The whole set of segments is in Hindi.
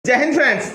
Jai Hind friends,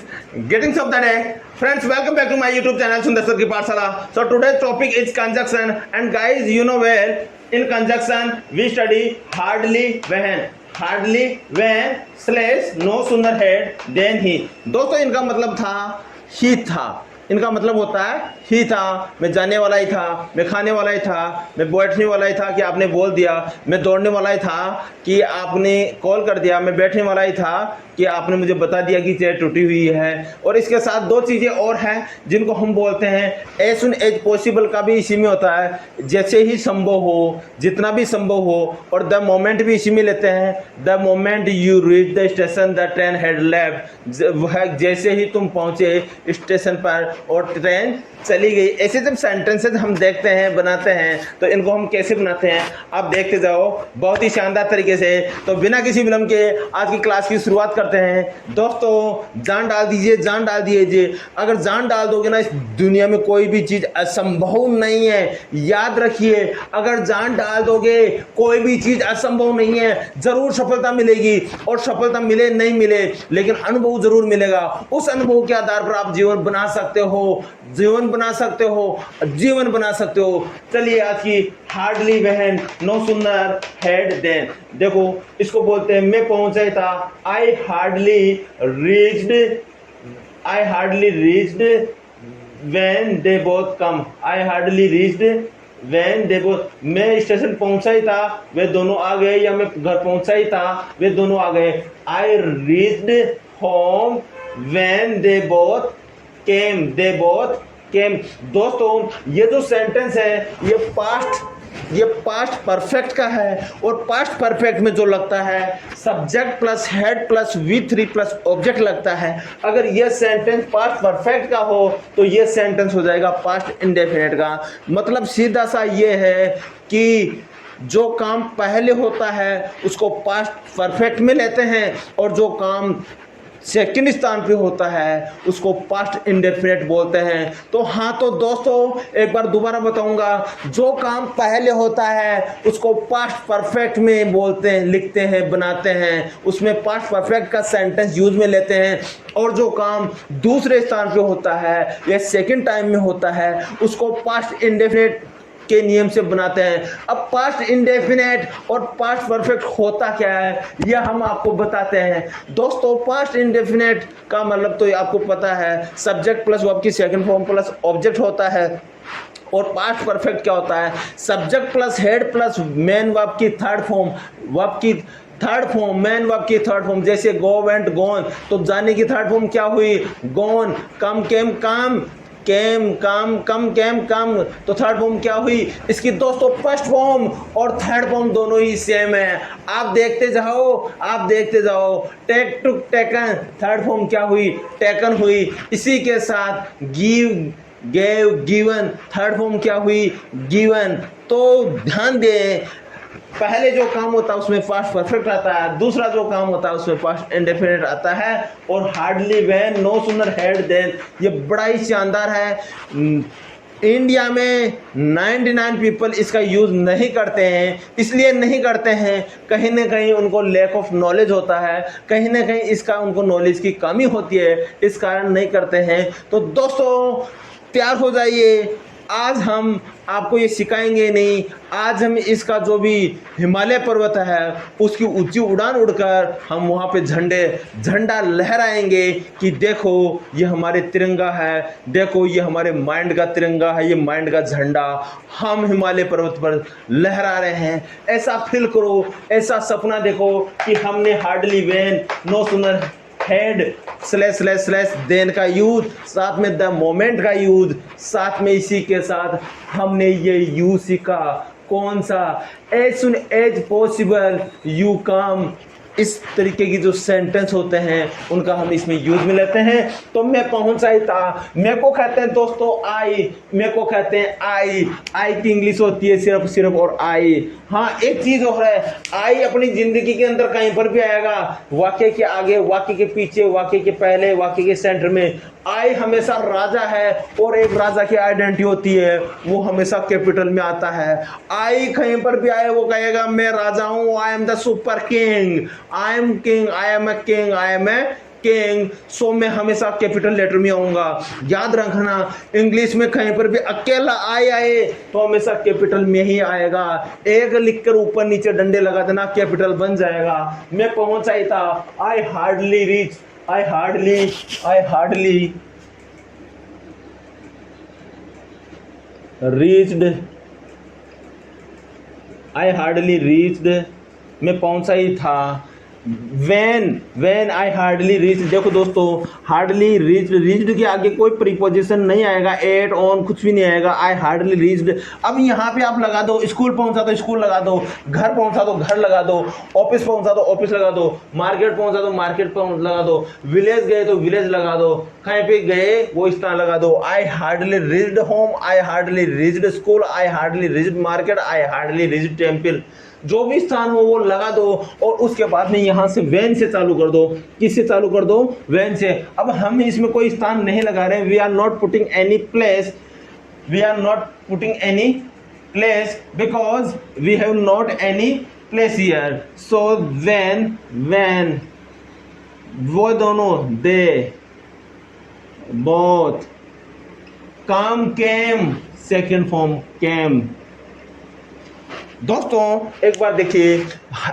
greetings of the day. Friends, welcome back to my YouTube channel Sundar Sir Ki Pathshala. So today's topic is conjunction, and guys, you know well, in conjunction we study hardly when. Hardly when slash no sooner had than he. दोस्तों इनका मतलब था ही था, इनका मतलब होता है ही था, मैं जाने वाला ही था, मैं खाने वाला ही था, मैं बैठने वाला ही था कि आपने बोल दिया, मैं दौड़ने वाला ही था कि आपने कॉल कर दिया, मैं बैठने वाला ही था कि आपने मुझे बता दिया कि चेयर टूटी हुई है। और इसके साथ दो चीज़ें और हैं जिनको हम बोलते हैं एज सुन एज पॉसिबल का भी इसी में होता है, जैसे ही संभव हो, जितना भी संभव हो, और द मोमेंट भी इसी में लेते हैं, the moment you reach the station the train had left, वह जैसे ही तुम पहुँचे स्टेशन पर और ट्रेन चली गई। ऐसे जब सेंटेंसेस हम देखते हैं बनाते हैं तो इनको हम कैसे बनाते हैं आप देखते जाओ बहुत ही शानदार तरीके से। तो बिना किसी विलंब के आज की क्लास की शुरुआत करते हैं। दोस्तों जान डाल दीजिए, जान डाल दीजिए। अगर जान डाल दोगे ना, इस दुनिया में कोई भी चीज़ असंभव नहीं है। याद रखिए, अगर जान डाल दोगे कोई भी चीज़ असंभव नहीं है। ज़रूर सफलता मिलेगी, और सफलता मिले नहीं मिले लेकिन अनुभव ज़रूर मिलेगा। उस अनुभव के आधार पर आप जीवन बना सकते हो, जीवन बना सकते हो, जीवन बना सकते हो। चलिए आज की हार्डली वहन नो सुनर हेड देन, देखो इसको बोलते हैं मैं पहुंचा ही था। आई hardly reached when they both come. I hardly reached when they both, मैं स्टेशन पहुंचा ही था वे दोनों आ गए, या मैं घर पहुंचा ही था वे दोनों आ गए। I reached home when they both came, they both केम। दोस्तों ये जो सेंटेंस है ये पास्ट परफेक्ट का है, और पास्ट परफेक्ट में जो लगता है subject plus head plus V3 plus object लगता है। अगर ये सेंटेंस पास्ट परफेक्ट का हो तो ये सेंटेंस हो जाएगा पास्ट इंडेफिनिट का। मतलब सीधा सा ये है कि जो काम पहले होता है उसको पास्ट परफेक्ट में लेते हैं, और जो काम सेकंड स्थान पे होता है उसको पास्ट इंडेफिनिट बोलते हैं। तो हाँ, तो दोस्तों एक बार दोबारा बताऊंगा, जो काम पहले होता है उसको पास्ट परफेक्ट में बोलते हैं, लिखते हैं, बनाते हैं, उसमें पास्ट परफेक्ट का सेंटेंस यूज में लेते हैं। और जो काम दूसरे स्थान पे होता है या सेकंड टाइम में होता है उसको पास्ट इंडेफिनिट के नियम से बनाते हैं। अब पास्ट इंडेफिनेट और पास्ट परफेक्ट होता क्या है यह हम आपको बताते हैं। दोस्तों पास्ट इंडेफिनेट का मतलब तो आपको पता है, सब्जेक्ट प्लस वर्ब की सेकंड फॉर्म प्लस ऑब्जेक्ट होता है। और पास्ट परफेक्ट क्या होता है, subject plus head plus main verb की थर्ड फॉर्म, वर्ब की थर्ड फॉर्म, मेन वर्ब की थर्ड फॉर्म। जैसे गो वेंट गॉन, तो जाने की थर्ड फॉर्म क्या हुई, गॉन। कम केम काम, केम काम, कम केम कम, तो थर्ड फॉर्म क्या हुई इसकी। दोस्तों फर्स्ट फॉर्म और थर्ड फॉर्म दोनों ही सेम है। आप देखते जाओ। Take took taken, third form क्या हुई, टेकन हुई। इसी के साथ give gave given, third form क्या हुई, गिवन। तो ध्यान दें, पहले जो काम होता है उसमें पास्ट परफेक्ट आता है, दूसरा जो काम होता है उसमें पास्ट इंडेफिनिट आता है। और hardly when no sooner had then, ये बड़ा ही शानदार है। इंडिया में 99 पीपल इसका यूज़ नहीं करते हैं। इसलिए नहीं करते हैं, कहीं ना कहीं उनको लैक ऑफ नॉलेज होता है, कहीं ना कहीं इसका उनको नॉलेज की कमी होती है, इस कारण नहीं करते हैं। तो दोस्तों तैयार हो जाइए, आज हम आपको ये सिखाएंगे नहीं, आज हम इसका जो भी हिमालय पर्वत है उसकी ऊंची उड़ान उड़कर हम वहाँ पे झंडा लहराएंगे कि देखो ये हमारे तिरंगा है, देखो ये हमारे माइंड का तिरंगा है, ये माइंड का झंडा हम हिमालय पर्वत पर लहरा रहे हैं। ऐसा फील करो, ऐसा सपना देखो कि हमने hardly when no sooner had slash slash slash then का यूज, साथ में द मोमेंट का यूज, साथ में इसी के साथ हमने ये यूज सीखा कौन सा, as soon as possible you come. इस तरीके की जो सेंटेंस होते हैं उनका हम इसमें यूज में लेते हैं। तो मैं पहुंचा ही था, मेरे को कहते हैं दोस्तों आई, मेरे को कहते हैं आई की इंग्लिश होती है सिर्फ और आई। हाँ एक चीज और है, आई अपनी जिंदगी के अंदर कहीं पर भी आएगा, वाक्य के आगे, वाक्य के पीछे, वाक्य के पहले, वाक्य के सेंटर में। आई हमेशा राजा है, और एक राजा की आइडेंटिटी होती है वो हमेशा कैपिटल में आता है। आई कहीं पर भी आए वो कहेगा मैं राजा हूं, I am the super king, I am king, I am a king, I am a king, so मैं हमेशा कैपिटल लेटर में आऊंगा। याद रखना, इंग्लिश में कहीं पर भी अकेला आई आए तो हमेशा कैपिटल में ही आएगा। एक लिखकर ऊपर नीचे डंडे लगा देना, कैपिटल बन जाएगा। मैं पहुंचा ही था, आई हार्डली रीच, आई हार्डली रीच्ड, मैं पहुंचा ही था। when I hardly reached, देखो दोस्तों, hardly reached के आगे कोई प्रीपोजिशन नहीं आएगा, एट ऑन कुछ भी नहीं आएगा, I hardly reached। अब यहाँ पे आप लगा दो, स्कूल पहुंचा तो स्कूल लगा दो, घर पहुंचा तो घर लगा दो, ऑफिस पहुंचा तो ऑफिस लगा दो, मार्केट पहुंचा तो मार्केट लगा दो, विलेज गए तो विलेज लगा दो, कहीं पे गए वो स्थान लगा दो। I hardly reached home, I hardly reached school, I hardly reached market, I hardly reached temple। जो भी स्थान हो वो लगा दो और उसके बाद में यहां से when से चालू कर दो। किससे चालू कर दो? when से। अब हम इसमें कोई स्थान नहीं लगा रहे, we are not putting any place, because we have not any place here. So when वो दोनों, they both, come came, second form came। दोस्तों एक बार देखिए,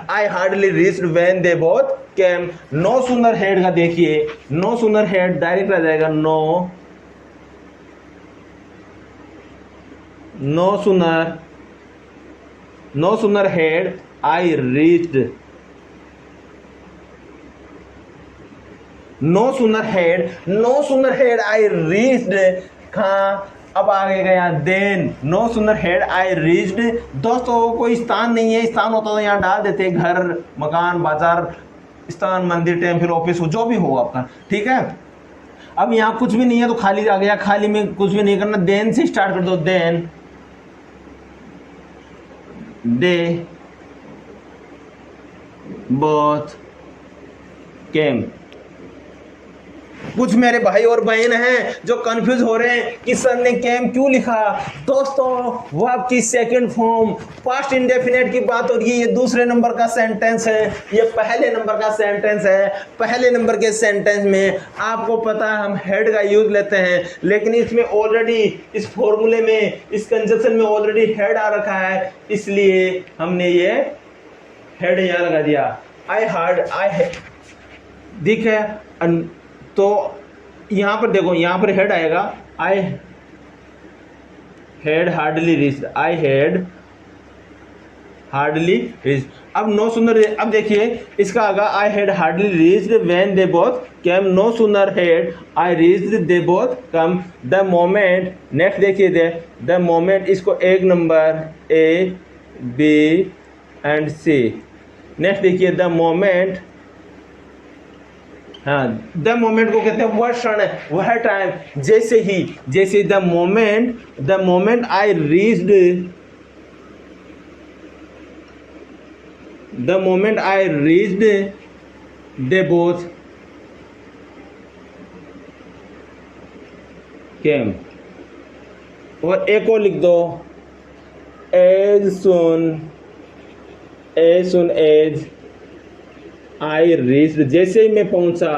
I hardly reached when they both came. No sooner had का देखिए, नो सूनर हेड डायरेक्ट आ जाएगा, no sooner had I reached, no sooner had I reached. कहाँ? अब आगे गया then, no sooner had I reached. दोस्तों कोई स्थान नहीं है, स्थान होता तो यहाँ डाल देते, घर, मकान, बाजार, स्थान, मंदिर, टेम्पल, ऑफिस, जो भी हो आपका, ठीक है। अब यहाँ कुछ भी नहीं है तो खाली आ गया, खाली में कुछ भी नहीं करना, देन से स्टार्ट कर दो, देन दे बोथ केम। कुछ मेरे भाई और बहन हैं जो कंफ्यूज हो रहे हैं कि सर ने केम क्यों लिखा। दोस्तों वो आपकी सेकंड फॉर्म पास्ट इंडेफिनेट की बात हो रही है, ये दूसरे नंबर का सेंटेंस है, ये पहले नंबर का सेंटेंस है। पहले नंबर के सेंटेंस में आपको पता है हम हेड का यूज लेते हैं, लेकिन इसमें ऑलरेडी, इस फॉर्मूले में, इस कंजक्शन में ऑलरेडी हेड आ रखा है, इसलिए हमने ये हेड यहाँ लगा दिया। ठीक है, तो यहां पर देखो, यहां पर हेड आएगा, I had hardly reached, I had hardly reached. अब नो सूनर, अब देखिए इसका आगा, I had hardly reached when they both came, no sooner had I reached they both come. The moment, next देखिए, द मोमेंट, इसको एक number A B and C. Next देखिए, द मोमेंट, हाँ, द मोमेंट को कहते हैं वह क्षण, वह टाइम, जैसे the moment I reached, they both केम। और एक और लिख दो, as soon as I reached, जैसे ही मैं पहुंचा,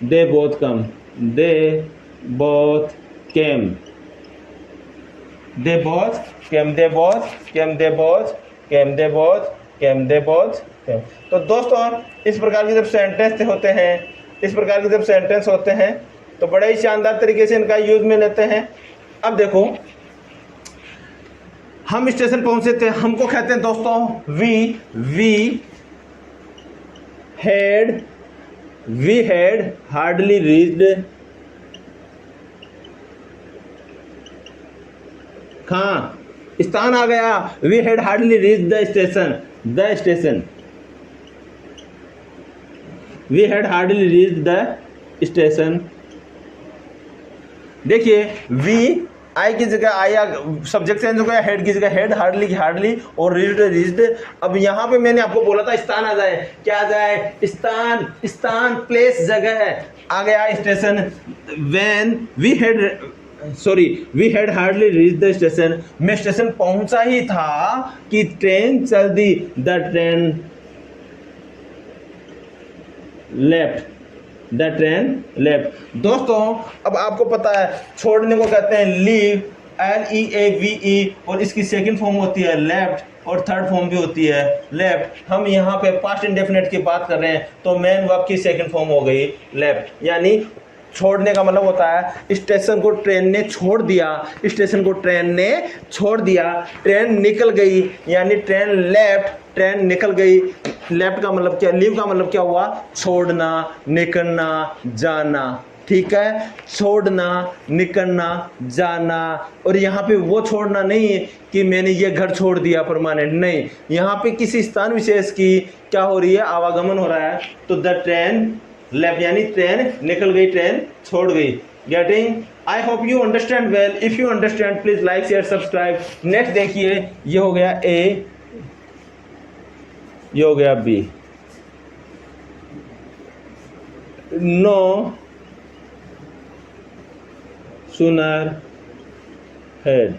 they both come, they both came, they both came, they both came, they both came, they both came, they both came. तो दोस्तों इस प्रकार के जब सेंटेंस होते हैं तो बड़े ही शानदार तरीके से इनका यूज में लेते हैं। अब देखो, हम स्टेशन पहुंचे थे, हमको कहते हैं दोस्तों वी had hardly reached, कहाँ? स्थान आ गया, we had hardly reached the station, we had hardly reached the station। देखिए वी, आई की जगह आई, सब्जेक्ट चेंज हो गया, हेड की जगह हेड, हार्डली और रीच्ड। अब यहाँ पे मैंने आपको बोला था स्थान आ जाए, क्या आ जाए? स्थान प्लेस, जगह आ गया, station. When we had hardly reached the station, मैं स्टेशन पहुंचा ही था कि ट्रेन चल दी, the train left, the train left. दोस्तों अब आपको पता है छोड़ने को कहते हैं लीव, LEAVE, और इसकी सेकंड फॉर्म होती है लेफ्ट और थर्ड फॉर्म भी होती है लेफ्ट। हम यहाँ पे पास्ट इंडेफिनिट की बात कर रहे हैं तो मेन वर्ब की सेकंड फॉर्म हो गई लेफ्ट। यानी छोड़ने का मतलब होता है स्टेशन को ट्रेन ने छोड़ दिया, स्टेशन को ट्रेन ने छोड़ दिया, ट्रेन निकल गई, यानी ट्रेन लेफ्ट, ट्रेन निकल गई। लेफ्ट का मतलब क्या, लीव का मतलब क्या हुआ, छोड़ना, निकलना, जाना। ठीक है, छोड़ना, निकलना, जाना। और यहाँ पे वो छोड़ना नहीं है कि मैंने ये घर छोड़ दिया परमानेंट, नहीं, यहाँ पे किसी स्थान विशेष की क्या हो रही है, आवागमन हो रहा है। तो द ट्रेन लेफ्ट यानी ट्रेन निकल गई, ट्रेन छोड़ गई। Getting, I hope you understand well. If you understand please like share subscribe. Next देखिए, ये हो गया ए, ये हो गया B. No sooner had,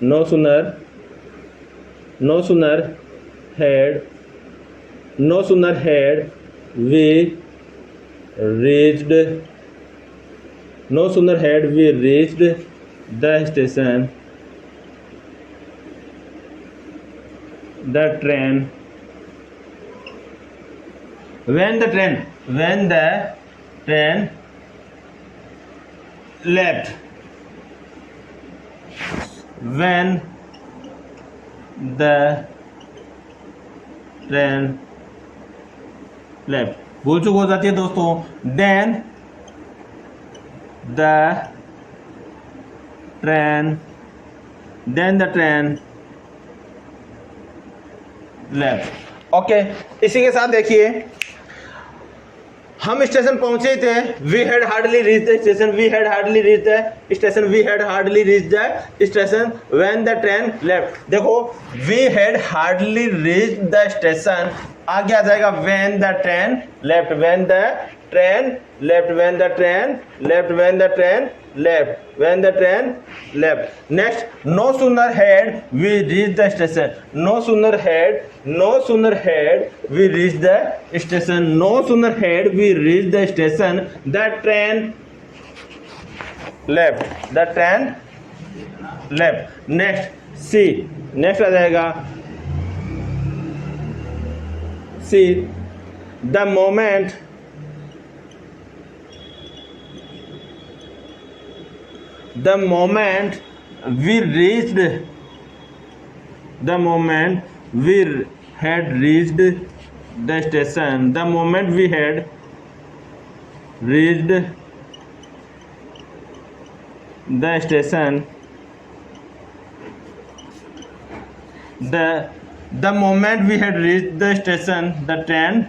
no sooner had, no sooner had we reached, no sooner had we reached the station, the train, when the train left, when the train left। भूल चूक हो जाती है दोस्तों। then the train left। Okay, इसी के साथ देखिए हम स्टेशन पहुंचे थे, we had hardly reach the station, we had hardly reach the station, we had hardly reach the station when the train left. देखो we had hardly reach the station, आगे आ जाएगा when the train left, when the train left, when the train left, when the train left, when the train left. Next, no sooner had we reach the station, no sooner had we reach the station, no sooner had we reach the station the train left, the train left. Next C, next आ जाएगा C, the moment we reached, the moment we had reached the station, the moment we had reached the station, the moment we had reached the station, the train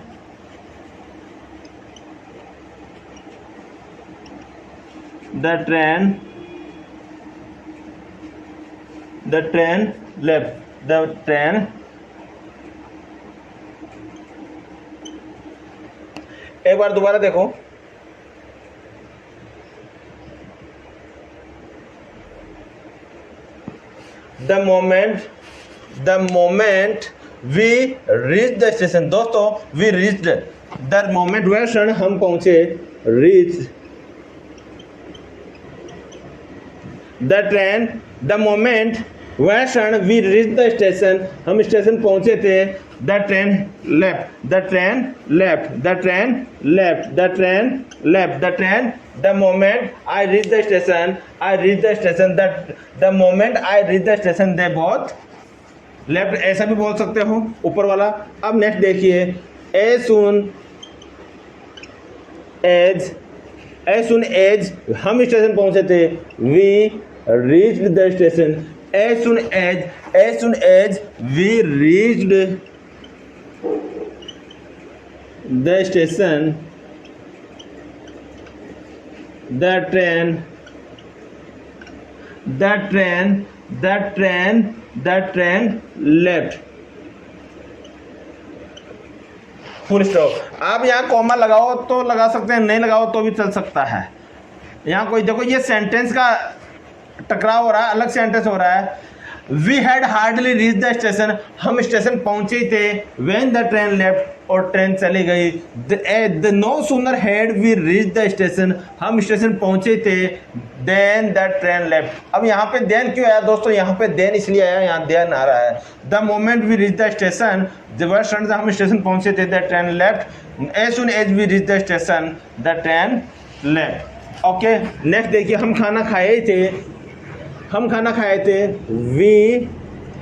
left, the train। एक बार दोबारा देखो, the moment we reached the station। दोस्तों we reached, the moment वह क्षण हम पहुंचे, reach the train, the moment वह क्षण वी रीच द स्टेशन, हम स्टेशन पहुंचे थे, the train left, the train left, the train left, the train left, the train, the moment I reach the station, I reach the station, the moment I reach the station, they both left. ऐसा भी बोल सकते हो ऊपर वाला। अब नेक्स्ट देखिए, एज सुन एज हम स्टेशन पहुंचे थे, we reach the station, as soon as we reached the station, the train left। Full stop. आप यहाँ कॉमा लगाओ तो लगा सकते हैं, नहीं लगाओ तो भी चल सकता है। यहाँ कोई देखो, ये सेंटेंस का टकराव हो रहा है, अलग सेंटेंस हो रहा है। We had hardly reach the station, हम स्टेशन पहुंचे थे, व्हेन द ट्रेन लेफ्ट, और ट्रेन चली गई, the no sooner had we reach the station, हम स्टेशन पहुंचे थे, देन द ट्रेन लेफ्ट। अब यहाँ पे देन क्यों आया दोस्तों, यहाँ पे देन इसलिए आया, यहाँ देन आ रहा है। The moment we reach the station, जब हम स्टेशन पहुंचे थे, the train left, as soon as we reach the station, the train left. Okay, next देखिए, हम खाना खाए थे, we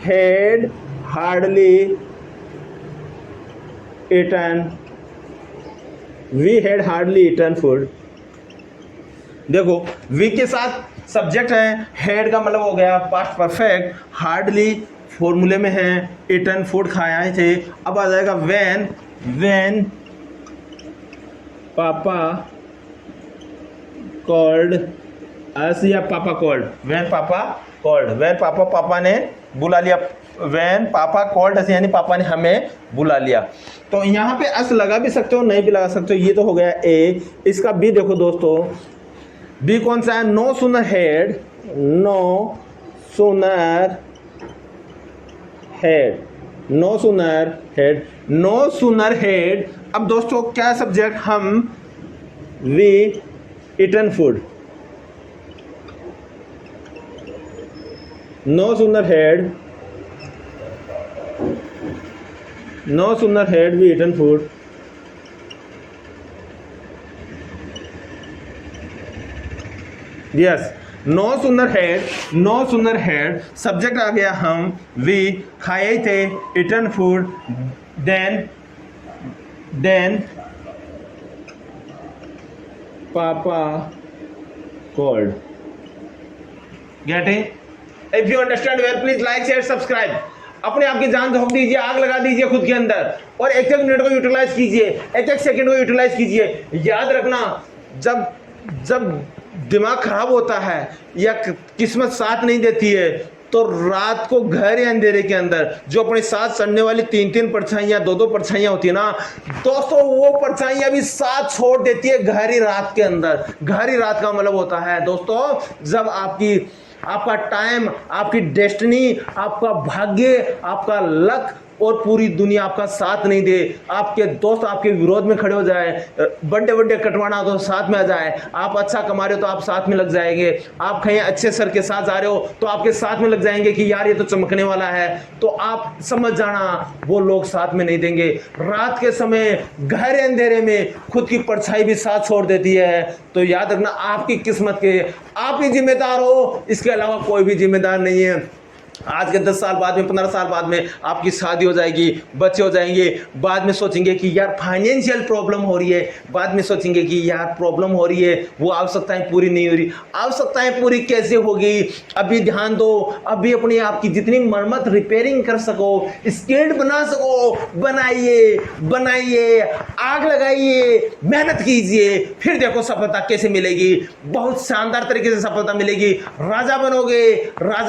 had hardly eaten food. देखो, वी के साथ सब्जेक्ट है, हैड का मतलब हो गया पास्ट परफेक्ट, हार्डली फॉर्मूले में है, ईटन फूड खाए थे। अब आ जाएगा व्हेन पापा कॉल्ड अस, या पापा कॉल्ड, व्हेन पापा ने बुला लिया, व्हेन पापा कॉल्ड अस, यानी पापा ने हमें बुला लिया। तो यहाँ पे अस लगा भी सकते हो, नहीं भी लगा सकते हो। ये तो हो गया ए। इसका बी देखो दोस्तों, बी कौन सा है, नो सूनर हेड। अब दोस्तों क्या सब्जेक्ट, हम we eaten food, no sooner had we eaten food, yes, no sooner had subject आ गया, हम we खाए थे, eaten food, then पापा called। Getting? If you understand well, please like, share, subscribe। अपने आप की जान झोंक दीजिए, आग लगा दीजिए खुद के अंदर, और एक एक मिनट को यूटिलाइज कीजिए, एक एक सेकंड को यूटिलाइज कीजिए। याद रखना, जब दिमाग खराब होता है या किस्मत साथ नहीं देती है, तो रात को गहरे अंधेरे के अंदर जो अपने साथ चढ़ने वाली 3-3 परछाइयां, 2-2 परछाइयां होती है ना दोस्तों, वो परछाइयां भी साथ छोड़ देती है गहरी रात के अंदर। गहरी रात का मतलब होता है दोस्तों, जब आपका टाइम, आपकी डेस्टिनी, आपका भाग्य, आपका लक और पूरी दुनिया आपका साथ नहीं दे, आपके दोस्त आपके विरोध में खड़े हो जाए, बर्थडे कटवाना हो तो साथ में आ जाए, आप अच्छा कमा रहे हो तो आप साथ में लग जाएंगे, आप कहीं अच्छे सर के साथ जा रहे हो तो आपके साथ में लग जाएंगे कि यार ये तो चमकने वाला है, तो आप समझ जाना वो लोग साथ में नहीं देंगे। रात के समय गहरे अंधेरे में खुद की परछाई भी साथ छोड़ देती है। तो याद रखना, आपकी किस्मत के आप ही जिम्मेदार हो, इसके अलावा कोई भी जिम्मेदार नहीं है। आज के 10 साल बाद में, 15 साल बाद में आपकी शादी हो जाएगी, बच्चे हो जाएंगे, बाद में सोचेंगे कि यार फाइनेंशियल प्रॉब्लम हो रही है, बाद में सोचेंगे कि यार प्रॉब्लम हो रही है, वो आवश्यकताएं पूरी नहीं हो रही। आवश्यकताएं पूरी कैसे होगी, अभी ध्यान दो, अभी अपने आप की जितनी मरम्मत रिपेयरिंग कर सको, स्किल्ड बना सको, बनाइए, आग लगाइए, मेहनत कीजिए, फिर देखो सफलता कैसे मिलेगी। बहुत शानदार तरीके से सफलता मिलेगी। राजा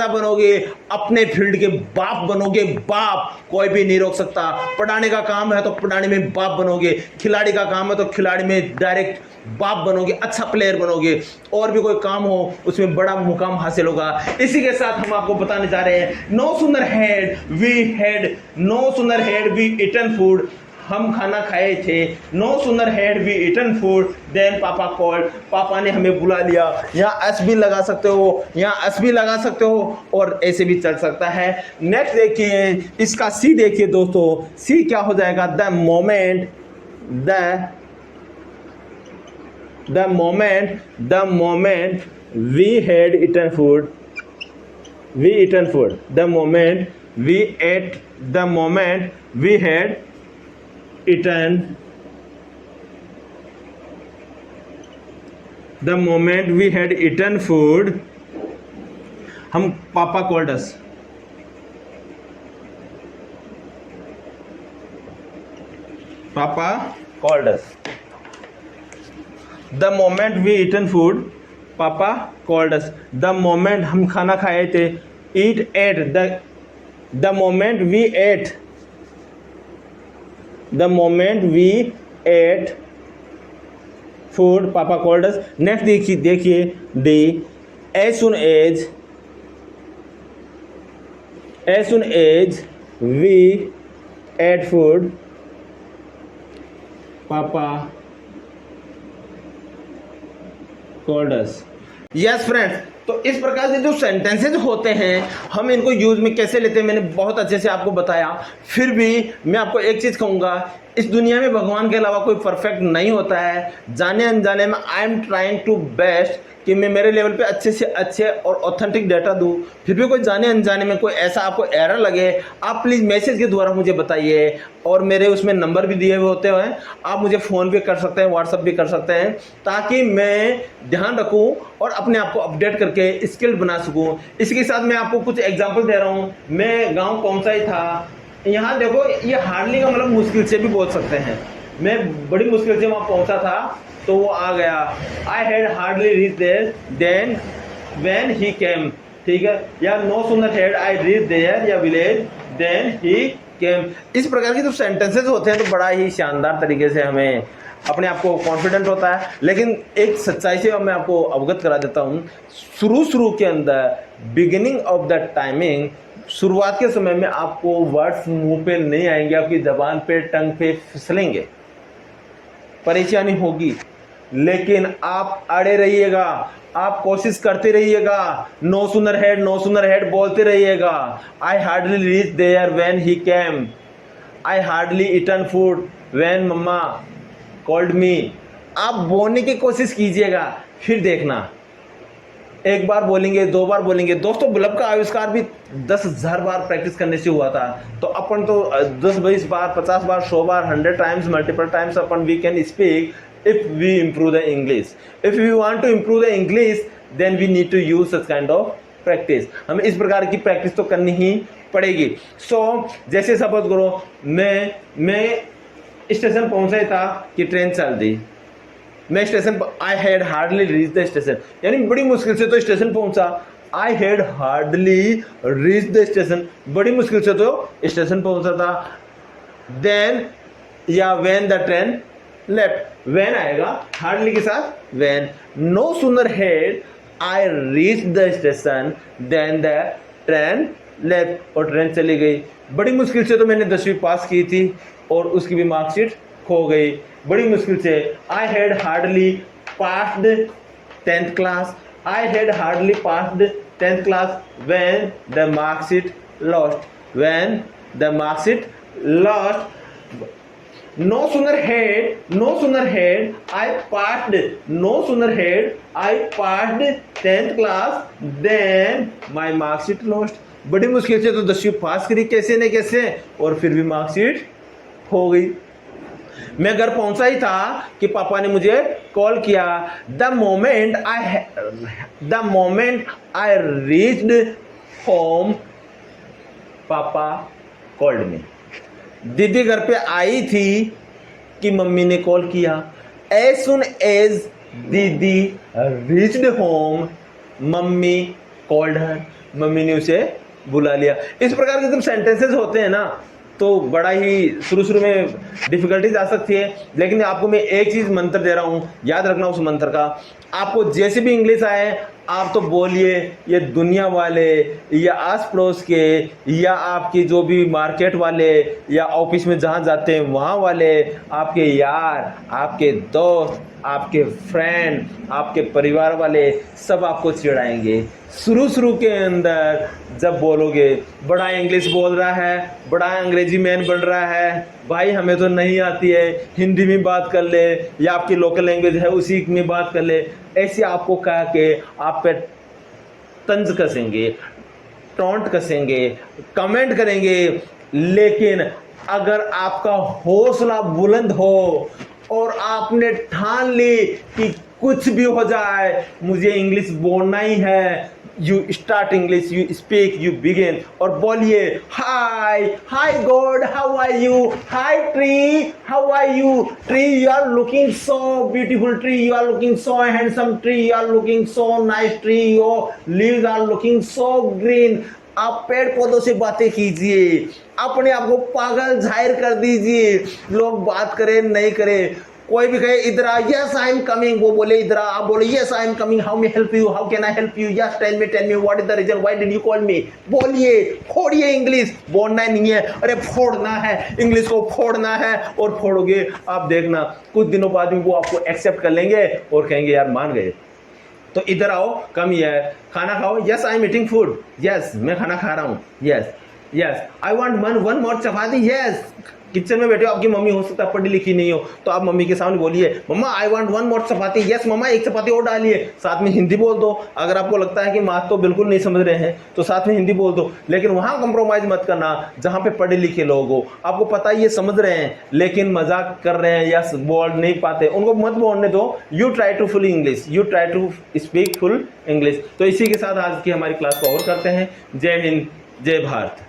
बनोगे, अपने फील्ड के बाप बनोगे, बाप कोई भी नहीं रोक सकता। पढ़ाने का काम है तो पढ़ाने में बाप बनोगे, खिलाड़ी का काम है तो खिलाड़ी में डायरेक्ट बाप बनोगे, अच्छा प्लेयर बनोगे, और भी कोई काम हो उसमें बड़ा मुकाम हासिल होगा। इसी के साथ हम आपको बताने जा रहे हैं, no sooner had we eaten food, हम खाना खाए थे, no sooner had we eaten food then papa called, पापा ने हमें बुला लिया। यहाँ एस भी लगा सकते हो, यहाँ एस भी लगा सकते हो, और ऐसे भी चल सकता है। नेक्स्ट देखिए, इसका सी देखिए दोस्तों, सी क्या हो जाएगा, the moment we had eaten food, the moment we had eaten, the moment we had eaten food, हम पापा called us, the moment we eaten food, पापा called us, the moment हम खाना खाए थे, ate, the moment we ate, the moment we ate food, papa called us। Next देखिए D, as soon as As soon as we ate food, Papa called us. Yes friends, तो इस प्रकार के जो सेंटेंसेज होते हैं हम इनको यूज में कैसे लेते हैं मैंने बहुत अच्छे से आपको बताया। फिर भी मैं आपको एक चीज़ कहूँगा, इस दुनिया में भगवान के अलावा कोई परफेक्ट नहीं होता है। जाने अनजाने में I am trying to best कि मैं मेरे लेवल पे अच्छे से अच्छे और ऑथेंटिक डाटा दूँ। फिर भी कोई जाने अनजाने में कोई ऐसा आपको एरर लगे, आप प्लीज़ मैसेज के द्वारा मुझे बताइए। और मेरे उसमें नंबर भी दिए हुए होते हैं, आप मुझे फ़ोन भी कर सकते हैं, व्हाट्सअप भी कर सकते हैं, ताकि मैं ध्यान रखूं और अपने आप को अपडेट करके स्किल्ड बना सकूं। इसके साथ मैं आपको कुछ एग्जांपल दे रहा हूं। मैं गांव पहुंचा ही था, यहाँ देखो ये हार्डली का मतलब मुश्किल से भी बोल सकते हैं। मैं बड़ी मुश्किल से वहाँ पहुंचा था तो वो आ गया। I had hardly reach there then when he came, ठीक है, या no sooner had I reach there या विलेज देन ही केम। इस प्रकार के जो सेंटेंसेस होते हैं तो बड़ा ही शानदार तरीके से हमें अपने आप को कॉन्फिडेंट होता है। लेकिन एक सच्चाई से मैं आपको अवगत करा देता हूँ, शुरू के अंदर बिगिनिंग ऑफ द टाइमिंग, शुरुआत के समय में आपको वर्ड्स मुंह पे नहीं आएंगे, आपकी जबान पे टंग पे फिसलेंगे, परेशानी होगी। लेकिन आप अड़े रहिएगा, आप कोशिश करते रहिएगा, नो सूनर हेड बोलते रहिएगा। I hardly reach there when he came, I hardly eaten food when mama called me. आप बोलने की कोशिश कीजिएगा, फिर देखना एक बार बोलेंगे, दो बार बोलेंगे। दोस्तों विलंब का आविष्कार भी 10,000 बार प्रैक्टिस करने से हुआ था। तो अपन तो 10-20 बार, 50 बार, 100 बार, 100 टाइम्स, मल्टीपल टाइम्स अपन we can speak if we improve the English. If we want to improve the English, then we need to use such kind of practice. हमें इस प्रकार की प्रैक्टिस तो करनी ही पड़ेगी। जैसे सपोज करो मैं स्टेशन पहुंचा ही था कि ट्रेन चल दी। मैं station, I had hardly reach the station, यानी बड़ी मुश्किल से तो स्टेशन पहुंचा। I had hardly reach the station, बड़ी मुश्किल से तो स्टेशन पहुंचा था। देन या when the train left, when आएगा हार्डली के साथ when. No sooner had I reach the station then the train left, और ट्रेन चली गई। बड़ी मुश्किल से तो मैंने 10वीं पास की थी और उसकी भी मार्कशीट खो गई, बड़ी मुश्किल से। आई had hardly passed 10th class, I had hardly passed 10th class when the marksheet lost, when the marksheet lost. No sooner had I passed 10th class then my marksheet lost। बड़ी मुश्किल से तो 10वीं पास करी कैसे न कैसे, और फिर भी मार्कशीट खो गई। मैं घर पहुंचा ही था कि पापा ने मुझे कॉल किया। The moment I reached home पापा कॉल्ड मी। दीदी घर पे आई थी कि मम्मी ने कॉल किया। एज सुन एज दीदी reached home mummy called her, mummy ने उसे बुला लिया। इस प्रकार के जब सेंटेंसेस होते हैं ना तो बड़ा ही शुरू में डिफिकल्टीज आ सकती है। लेकिन आपको मैं एक चीज़ मंत्र दे रहा हूँ, याद रखना उस मंत्र का। आपको जैसे भी इंग्लिश आए आप तो बोलिए, ये दुनिया वाले या आस पड़ोस के या आपकी जो भी मार्केट वाले या ऑफिस में जहाँ जाते हैं वहाँ वाले, आपके यार, आपके दोस्त, आपके फ्रेंड, आपके परिवार वाले सब आपको चिढ़ाएंगे। शुरू के अंदर जब बोलोगे बड़ा इंग्लिश बोल रहा है, बड़ा अंग्रेजी मैन बन रहा है, भाई हमें तो नहीं आती है, हिंदी में बात कर ले या आपकी लोकल लैंग्वेज है उसी में बात कर ले, ऐसे आपको कह के आप पे तंज कसेंगे, टॉन्ट कसेंगे, कमेंट करेंगे। लेकिन अगर आपका हौसला बुलंद हो और आपने ठान ली कि कुछ भी हो जाए मुझे इंग्लिश बोलना ही है, you start English, you speak, you begin, और बोलिए hi god how are you, hi tree how are you, tree you are looking so beautiful, tree you are looking so handsome, tree you are looking so nice, tree your leaves are looking so green. आप पेड़ पौधों से बातें कीजिए, अपने आप को पागल जाहिर कर दीजिए। लोग बात करें नहीं करें, कोई भी कहे इधर आ, यस आई एम कमिंग, वो बोले इधर आ, आप बोले yes I am coming, how may help you, how can I help you, yes tell me what is the reason, why did you call me. बोलिए, फोड़िए इंग्लिश, बोलना नहीं है, अरे फोड़ना है, इंग्लिश को फोड़ना है, और फोड़ोगे आप देखना कुछ दिनों बाद में वो आपको एक्सेप्ट कर लेंगे और कहेंगे यार मान गए। तो इधर आओ, कम है, खाना खाओ, yes I am eating food, yes मैं खाना खा रहा हूँ, yes yes I want one more chapati, yes. Kitchen में बैठे हो, आपकी मम्मी हो सकता है पढ़ी लिखी नहीं हो, तो आप मम्मी के सामने बोलिए mamma I want one more chapati, yes mamma एक चपाती और डालिए। साथ में हिंदी बोल दो, अगर आपको लगता है कि माँ तो बिल्कुल नहीं समझ रहे हैं तो साथ में हिंदी बोल दो, लेकिन वहां कंप्रोमाइज मत करना जहां पे पढ़े लिखे लोग हो, आपको पता है ये समझ रहे हैं लेकिन मजाक कर रहे हैं या बोल नहीं पाते, उनको मत बोलने दो। You try to full English, you try to speak full English. तो इसी के साथ आज की हमारी क्लास को और करते हैं। जय हिंद, जय भारत।